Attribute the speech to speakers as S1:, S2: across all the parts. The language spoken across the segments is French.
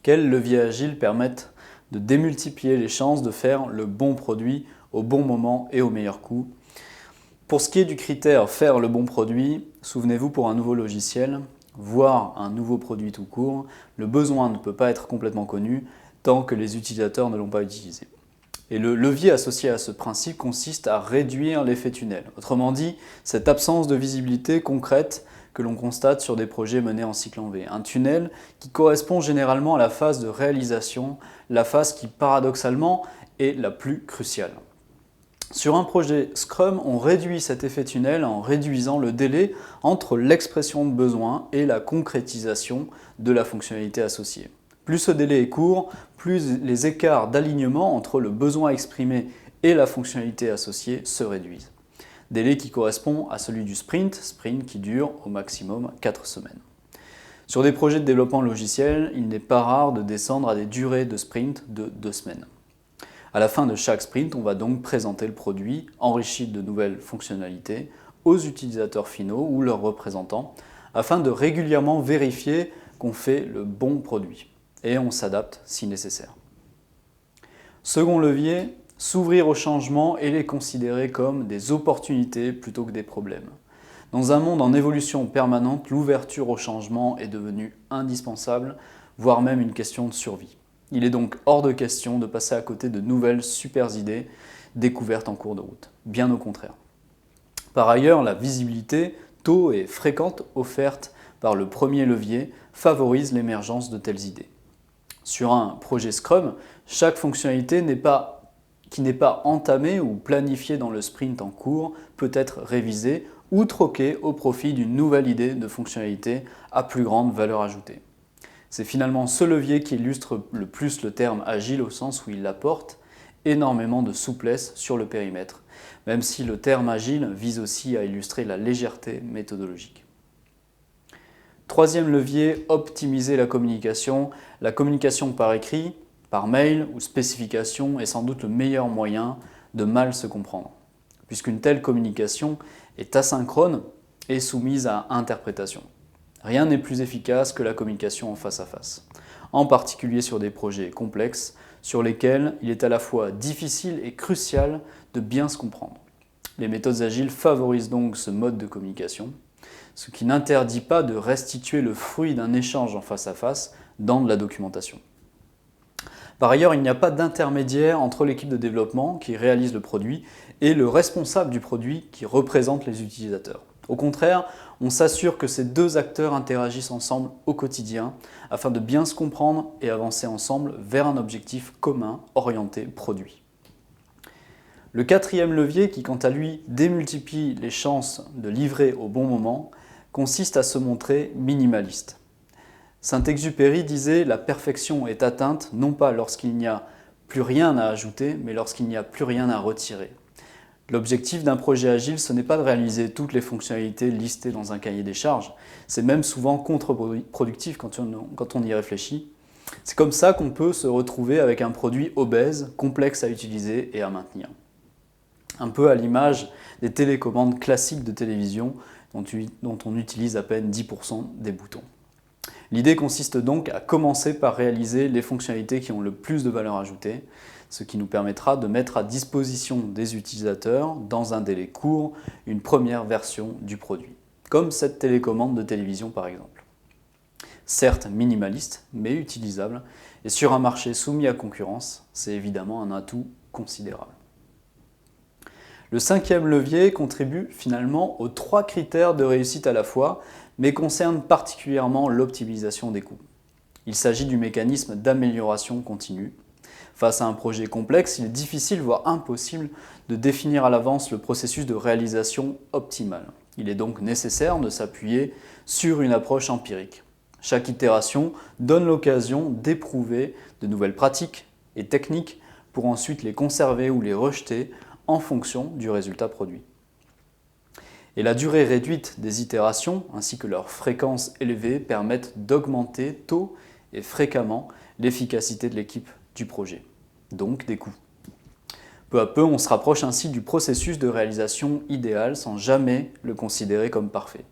S1: Quels leviers agiles permettent de démultiplier les chances de faire le bon produit au bon moment et au meilleur coût? Pour ce qui est du critère faire le bon produit, souvenez-vous, pour un nouveau logiciel, voire un nouveau produit tout court, le besoin ne peut pas être complètement connu tant que les utilisateurs ne l'ont pas utilisé. Et le levier associé à ce principe consiste à réduire l'effet tunnel. Autrement dit, cette absence de visibilité concrète que l'on constate sur des projets menés en cycle en V. Un tunnel qui correspond généralement à la phase de réalisation, la phase qui paradoxalement est la plus cruciale. Sur un projet Scrum, on réduit cet effet tunnel en réduisant le délai entre l'expression de besoin et la concrétisation de la fonctionnalité associée. Plus ce délai est court, plus les écarts d'alignement entre le besoin exprimé et la fonctionnalité associée se réduisent. Délai qui correspond à celui du sprint qui dure au maximum 4 semaines. Sur des projets de développement logiciel, il n'est pas rare de descendre à des durées de sprint de 2 semaines. À la fin de chaque sprint, on va donc présenter le produit enrichi de nouvelles fonctionnalités aux utilisateurs finaux ou leurs représentants afin de régulièrement vérifier qu'on fait le bon produit et on s'adapte si nécessaire. Second levier, s'ouvrir aux changements et les considérer comme des opportunités plutôt que des problèmes. Dans un monde en évolution permanente, l'ouverture au changement est devenue indispensable, voire même une question de survie. Il est donc hors de question de passer à côté de nouvelles super idées découvertes en cours de route. Bien au contraire. Par ailleurs, la visibilité tôt et fréquente offerte par le premier levier favorise l'émergence de telles idées. Sur un projet Scrum, chaque fonctionnalité qui n'est pas entamée ou planifiée dans le sprint en cours peut être révisée ou troquée au profit d'une nouvelle idée de fonctionnalité à plus grande valeur ajoutée. C'est finalement ce levier qui illustre le plus le terme agile au sens où il apporte énormément de souplesse sur le périmètre, même si le terme agile vise aussi à illustrer la légèreté méthodologique. Troisième levier, optimiser la communication. La communication par écrit, par mail ou spécification est sans doute le meilleur moyen de mal se comprendre, puisqu'une telle communication est asynchrone et soumise à interprétation. Rien n'est plus efficace que la communication en face à face, en particulier sur des projets complexes sur lesquels il est à la fois difficile et crucial de bien se comprendre. Les méthodes agiles favorisent donc ce mode de communication, ce qui n'interdit pas de restituer le fruit d'un échange en face à face dans de la documentation. Par ailleurs, il n'y a pas d'intermédiaire entre l'équipe de développement qui réalise le produit et le responsable du produit qui représente les utilisateurs. Au contraire, on s'assure que ces deux acteurs interagissent ensemble au quotidien afin de bien se comprendre et avancer ensemble vers un objectif commun orienté produit. Le quatrième levier, qui quant à lui démultiplie les chances de livrer au bon moment, consiste à se montrer minimaliste. Saint-Exupéry disait « La perfection est atteinte non pas lorsqu'il n'y a plus rien à ajouter, mais lorsqu'il n'y a plus rien à retirer ». L'objectif d'un projet agile, ce n'est pas de réaliser toutes les fonctionnalités listées dans un cahier des charges. C'est même souvent contre-productif quand on y réfléchit. C'est comme ça qu'on peut se retrouver avec un produit obèse, complexe à utiliser et à maintenir. Un peu à l'image des télécommandes classiques de télévision dont on utilise à peine 10% des boutons. L'idée consiste donc à commencer par réaliser les fonctionnalités qui ont le plus de valeur ajoutée, ce qui nous permettra de mettre à disposition des utilisateurs, dans un délai court, une première version du produit, comme cette télécommande de télévision par exemple. Certes minimaliste, mais utilisable, et sur un marché soumis à concurrence, c'est évidemment un atout considérable. Le cinquième levier contribue finalement aux 3 critères de réussite à la fois, mais concerne particulièrement l'optimisation des coûts. Il s'agit du mécanisme d'amélioration continue. Face à un projet complexe, il est difficile, voire impossible, de définir à l'avance le processus de réalisation optimal. Il est donc nécessaire de s'appuyer sur une approche empirique. Chaque itération donne l'occasion d'éprouver de nouvelles pratiques et techniques pour ensuite les conserver ou les rejeter en fonction du résultat produit. Et la durée réduite des itérations ainsi que leur fréquence élevée permettent d'augmenter tôt et fréquemment l'efficacité de l'équipe du projet, donc des coûts. Peu à peu, on se rapproche ainsi du processus de réalisation idéal sans jamais le considérer comme parfait.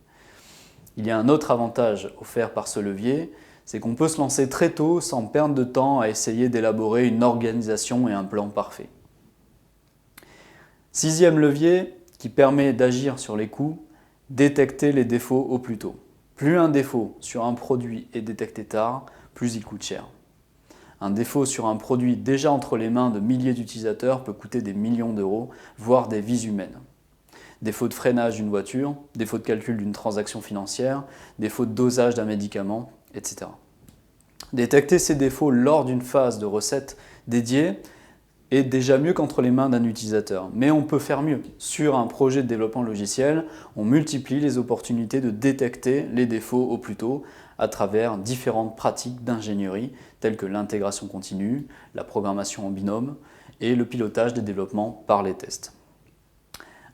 S1: Il y a un autre avantage offert par ce levier, c'est qu'on peut se lancer très tôt sans perdre de temps à essayer d'élaborer une organisation et un plan parfait. Sixième levier qui permet d'agir sur les coûts, détecter les défauts au plus tôt. Plus un défaut sur un produit est détecté tard, plus il coûte cher. Un défaut sur un produit déjà entre les mains de milliers d'utilisateurs peut coûter des millions d'euros, voire des vies humaines. Défaut de freinage d'une voiture, défaut de calcul d'une transaction financière, défaut de dosage d'un médicament, etc. Détecter ces défauts lors d'une phase de recette dédiée est déjà mieux qu'entre les mains d'un utilisateur. Mais on peut faire mieux. Sur un projet de développement logiciel, on multiplie les opportunités de détecter les défauts au plus tôt à travers différentes pratiques d'ingénierie telles que l'intégration continue, la programmation en binôme et le pilotage des développements par les tests.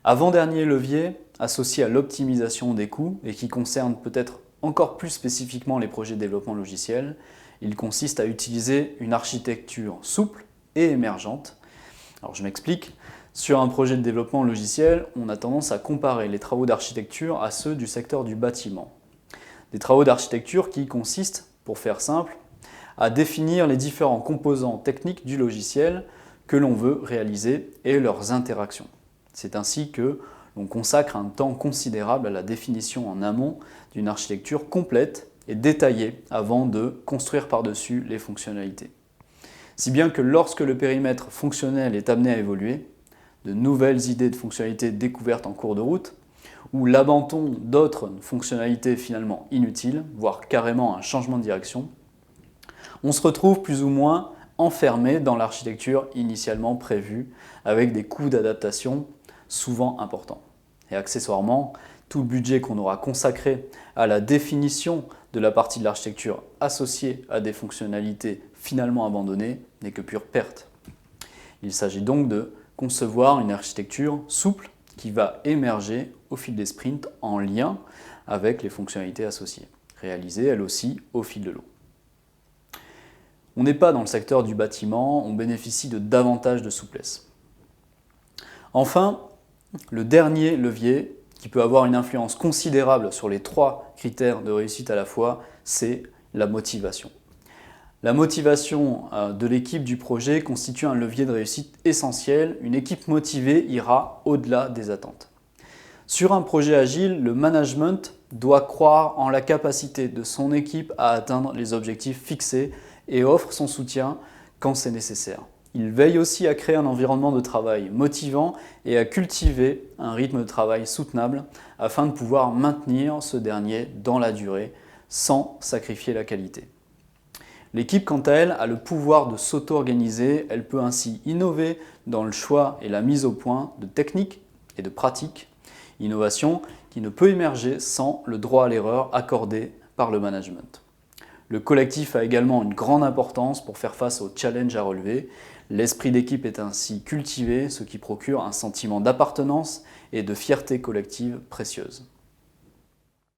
S1: Avant-dernier levier, associé à l'optimisation des coûts et qui concerne peut-être encore plus spécifiquement les projets de développement logiciel, il consiste à utiliser une architecture souple et émergente. Alors je m'explique. Sur un projet de développement logiciel, on a tendance à comparer les travaux d'architecture à ceux du secteur du bâtiment. Des travaux d'architecture qui consistent, pour faire simple, à définir les différents composants techniques du logiciel que l'on veut réaliser et leurs interactions. C'est ainsi que l'on consacre un temps considérable à la définition en amont d'une architecture complète et détaillée avant de construire par-dessus les fonctionnalités. Si bien que lorsque le périmètre fonctionnel est amené à évoluer, de nouvelles idées de fonctionnalités découvertes en cours de route, ou l'abandon d'autres fonctionnalités finalement inutiles, voire carrément un changement de direction, on se retrouve plus ou moins enfermé dans l'architecture initialement prévue, avec des coûts d'adaptation souvent importants. Et accessoirement, tout le budget qu'on aura consacré à la définition de la partie de l'architecture associée à des fonctionnalités finalement abandonnées n'est que pure perte. Il s'agit donc de concevoir une architecture souple qui va émerger au fil des sprints en lien avec les fonctionnalités associées, réalisées elles aussi au fil de l'eau. On n'est pas dans le secteur du bâtiment, on bénéficie de davantage de souplesse. Enfin, le dernier levier qui peut avoir une influence considérable sur les trois critères de réussite à la fois, c'est la motivation. La motivation de l'équipe du projet constitue un levier de réussite essentiel. Une équipe motivée ira au-delà des attentes. Sur un projet agile, le management doit croire en la capacité de son équipe à atteindre les objectifs fixés et offre son soutien quand c'est nécessaire. Il veille aussi à créer un environnement de travail motivant et à cultiver un rythme de travail soutenable afin de pouvoir maintenir ce dernier dans la durée sans sacrifier la qualité. L'équipe, quant à elle, a le pouvoir de s'auto-organiser. Elle peut ainsi innover dans le choix et la mise au point de techniques et de pratiques. Innovation qui ne peut émerger sans le droit à l'erreur accordé par le management. Le collectif a également une grande importance pour faire face aux challenges à relever. L'esprit d'équipe est ainsi cultivé, ce qui procure un sentiment d'appartenance et de fierté collective précieuse.